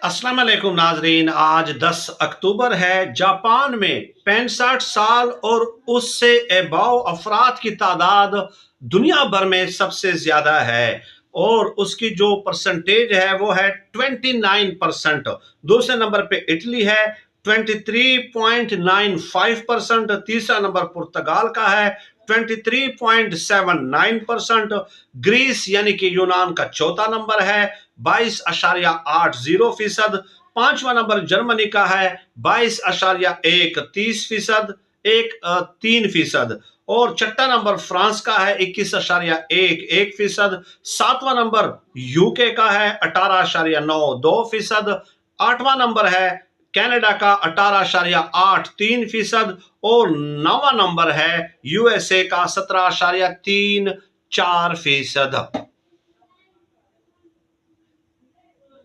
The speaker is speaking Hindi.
अस्सलाम वालेकुम नाजरीन। आज 10 अक्टूबर है। जापान में 65 साल और उससे अबाव अफराद की तादाद दुनिया भर में सबसे ज्यादा है और उसकी जो परसेंटेज है वो है 29%। दूसरे नंबर पे इटली है 23.95%। तीसरा नंबर पुर्तगाल का है 23.79%। ग्रीस यानी कि यूनान का चौथा नंबर है 22.80%। पांचवा नंबर जर्मनी का है 22.31%, 3%। और छठा नंबर फ्रांस का है 21.11%। सातवां नंबर यूके का है 18.92%। आठवां नंबर है कनाडा का 18.83%। और नौवां नंबर है यूएसए का 17.34%।